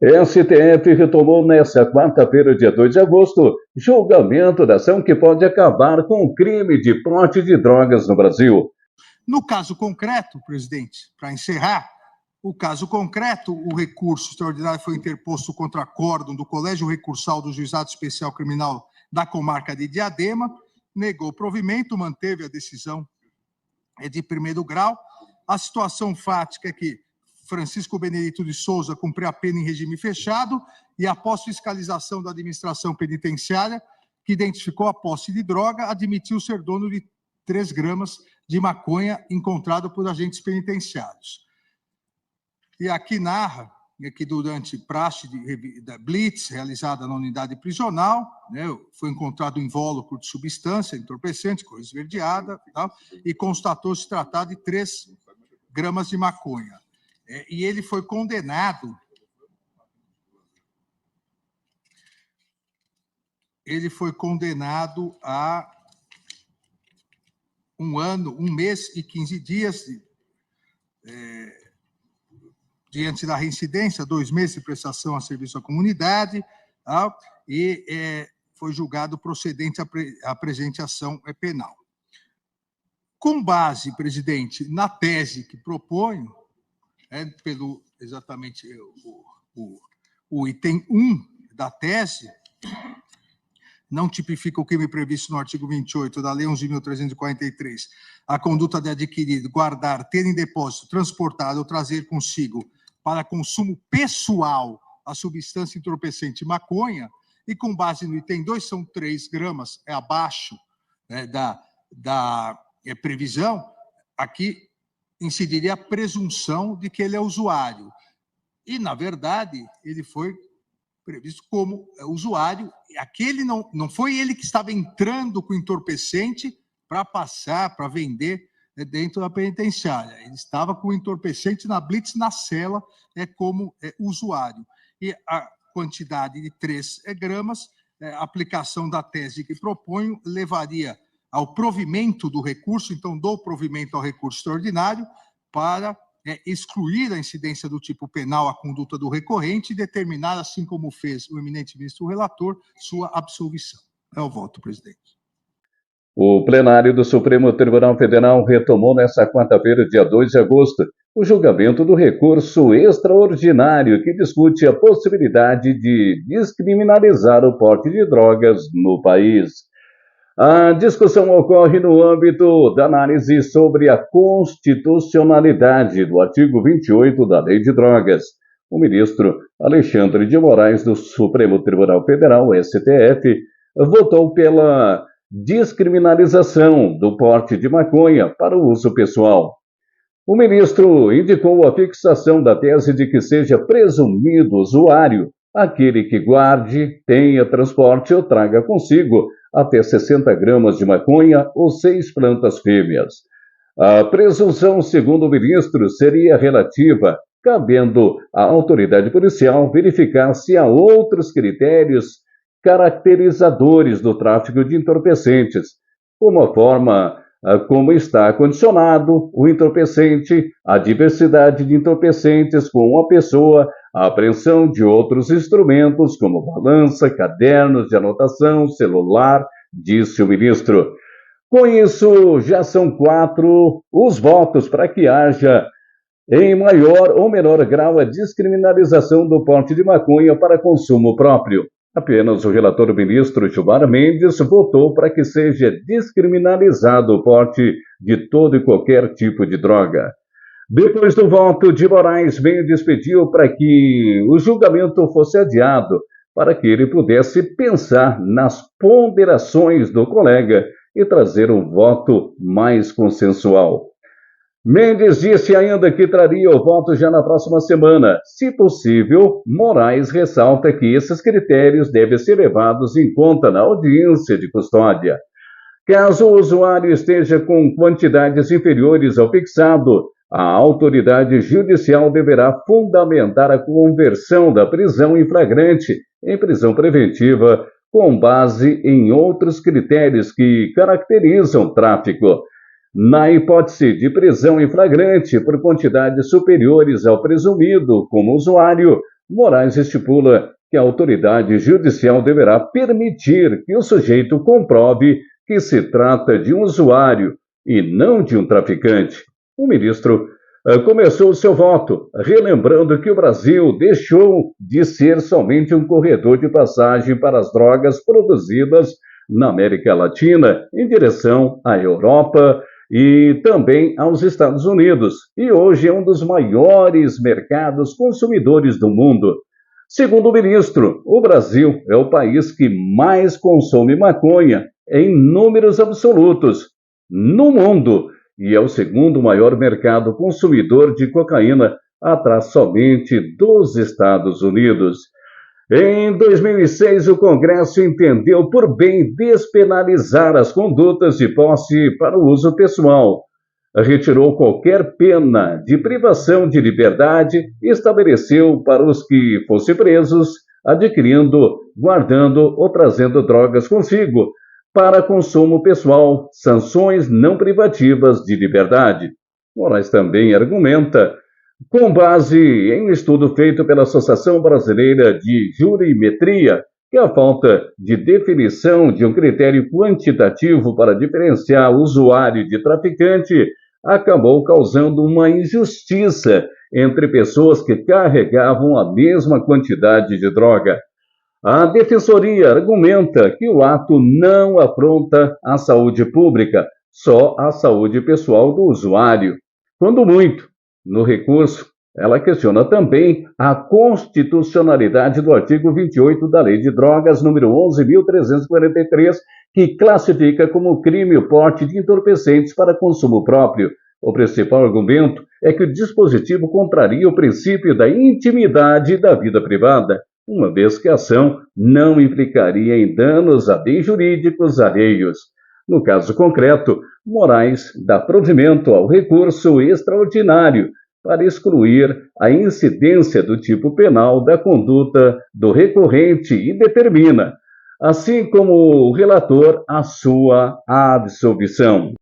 STF retomou nesta quarta-feira, dia 2 de agosto, julgamento da ação que pode acabar com o crime de porte de drogas no Brasil. No caso concreto, presidente, para encerrar, o caso concreto, o recurso extraordinário foi interposto contra acórdão do Colégio Recursal do Juizado Especial Criminal da Comarca de Diadema, negou o provimento, manteve a decisão de primeiro grau. A situação fática é que Francisco Benedito de Souza cumpriu a pena em regime fechado e, após fiscalização da administração penitenciária, que identificou a posse de droga, admitiu ser dono de 3 gramas de maconha encontrado por agentes penitenciários. E aqui narra que durante praxe da blitz realizada na unidade prisional, foi encontrado um invólucro de substância entorpecente, cor esverdeada, e constatou-se tratar de 3 gramas de maconha. E ele foi condenado. Ele foi condenado a 1 ano, 1 mês e 15 dias diante da reincidência, 2 meses de prestação a serviço à comunidade, e foi julgado procedente à presente ação penal. Com base, presidente, na tese que proponho, pelo exatamente o item 1 da tese, não tipifica o crime previsto no artigo 28 da Lei 11.343, a conduta de adquirir, guardar, ter em depósito, transportar ou trazer consigo para consumo pessoal a substância entorpecente maconha, e com base no item 2, são 3 gramas, abaixo da previsão, aqui incidiria a presunção de que ele é usuário. E, na verdade, ele foi previsto como usuário. Aquele não foi ele que estava entrando com entorpecente para passar, para vender dentro da penitenciária. Ele estava com o entorpecente na blitz, na cela, como usuário. E a quantidade de 3 gramas, a aplicação da tese que proponho, levaria ao provimento do recurso, então dou provimento ao recurso extraordinário para excluir a incidência do tipo penal à conduta do recorrente e determinar, assim como fez o eminente ministro relator, sua absolvição. É o voto, presidente. O plenário do Supremo Tribunal Federal retomou nesta quarta-feira, dia 2 de agosto, o julgamento do recurso extraordinário que discute a possibilidade de descriminalizar o porte de drogas no país. A discussão ocorre no âmbito da análise sobre a constitucionalidade do artigo 28 da Lei de Drogas. O ministro Alexandre de Moraes, do Supremo Tribunal Federal, STF, votou pela descriminalização do porte de maconha para o uso pessoal. O ministro indicou a fixação da tese de que seja presumido usuário aquele que guarde, tenha, transporte ou traga consigo até 60 gramas de maconha ou 6 plantas fêmeas. A presunção, segundo o ministro, seria relativa, cabendo à autoridade policial verificar se há outros critérios caracterizadores do tráfico de entorpecentes, como a forma como está condicionado o entorpecente, a diversidade de entorpecentes com a pessoa, a apreensão de outros instrumentos, como balança, cadernos de anotação, celular, disse o ministro. Com isso, já são 4 os votos para que haja, em maior ou menor grau, a descriminalização do porte de maconha para consumo próprio. Apenas o relator ministro Gilmar Mendes votou para que seja descriminalizado o porte de todo e qualquer tipo de droga. Depois do voto, de Moraes Mendes pediu para que o julgamento fosse adiado, para que ele pudesse pensar nas ponderações do colega e trazer um voto mais consensual. Mendes disse ainda que traria o voto já na próxima semana. Se possível, Moraes ressalta que esses critérios devem ser levados em conta na audiência de custódia. Caso o usuário esteja com quantidades inferiores ao fixado, a autoridade judicial deverá fundamentar a conversão da prisão em flagrante em prisão preventiva com base em outros critérios que caracterizam o tráfico. Na hipótese de prisão em flagrante por quantidades superiores ao presumido como usuário, Moraes estipula que a autoridade judicial deverá permitir que o sujeito comprove que se trata de um usuário e não de um traficante. O ministro começou seu voto, relembrando que o Brasil deixou de ser somente um corredor de passagem para as drogas produzidas na América Latina em direção à Europa e também aos Estados Unidos, e hoje é um dos maiores mercados consumidores do mundo. Segundo o ministro, o Brasil é o país que mais consome maconha em números absolutos no mundo e é o segundo maior mercado consumidor de cocaína, atrás somente dos Estados Unidos. Em 2006, o Congresso entendeu por bem despenalizar as condutas de posse para o uso pessoal. Retirou qualquer pena de privação de liberdade e estabeleceu para os que fossem presos, adquirindo, guardando ou trazendo drogas consigo, para consumo pessoal, sanções não privativas de liberdade. Moraes também argumenta, com base em um estudo feito pela Associação Brasileira de Jurimetria, que a falta de definição de um critério quantitativo para diferenciar o usuário de traficante acabou causando uma injustiça entre pessoas que carregavam a mesma quantidade de droga. A Defensoria argumenta que o ato não afronta a saúde pública, só a saúde pessoal do usuário. Quando muito, no recurso, ela questiona também a constitucionalidade do artigo 28 da Lei de Drogas, número 11.343, que classifica como crime o porte de entorpecentes para consumo próprio. O principal argumento é que o dispositivo contraria o princípio da intimidade da vida privada, uma vez que a ação não implicaria em danos a bens jurídicos alheios. No caso concreto, Moraes dá provimento ao recurso extraordinário para excluir a incidência do tipo penal da conduta do recorrente e determina, assim como o relator, a sua absolvição.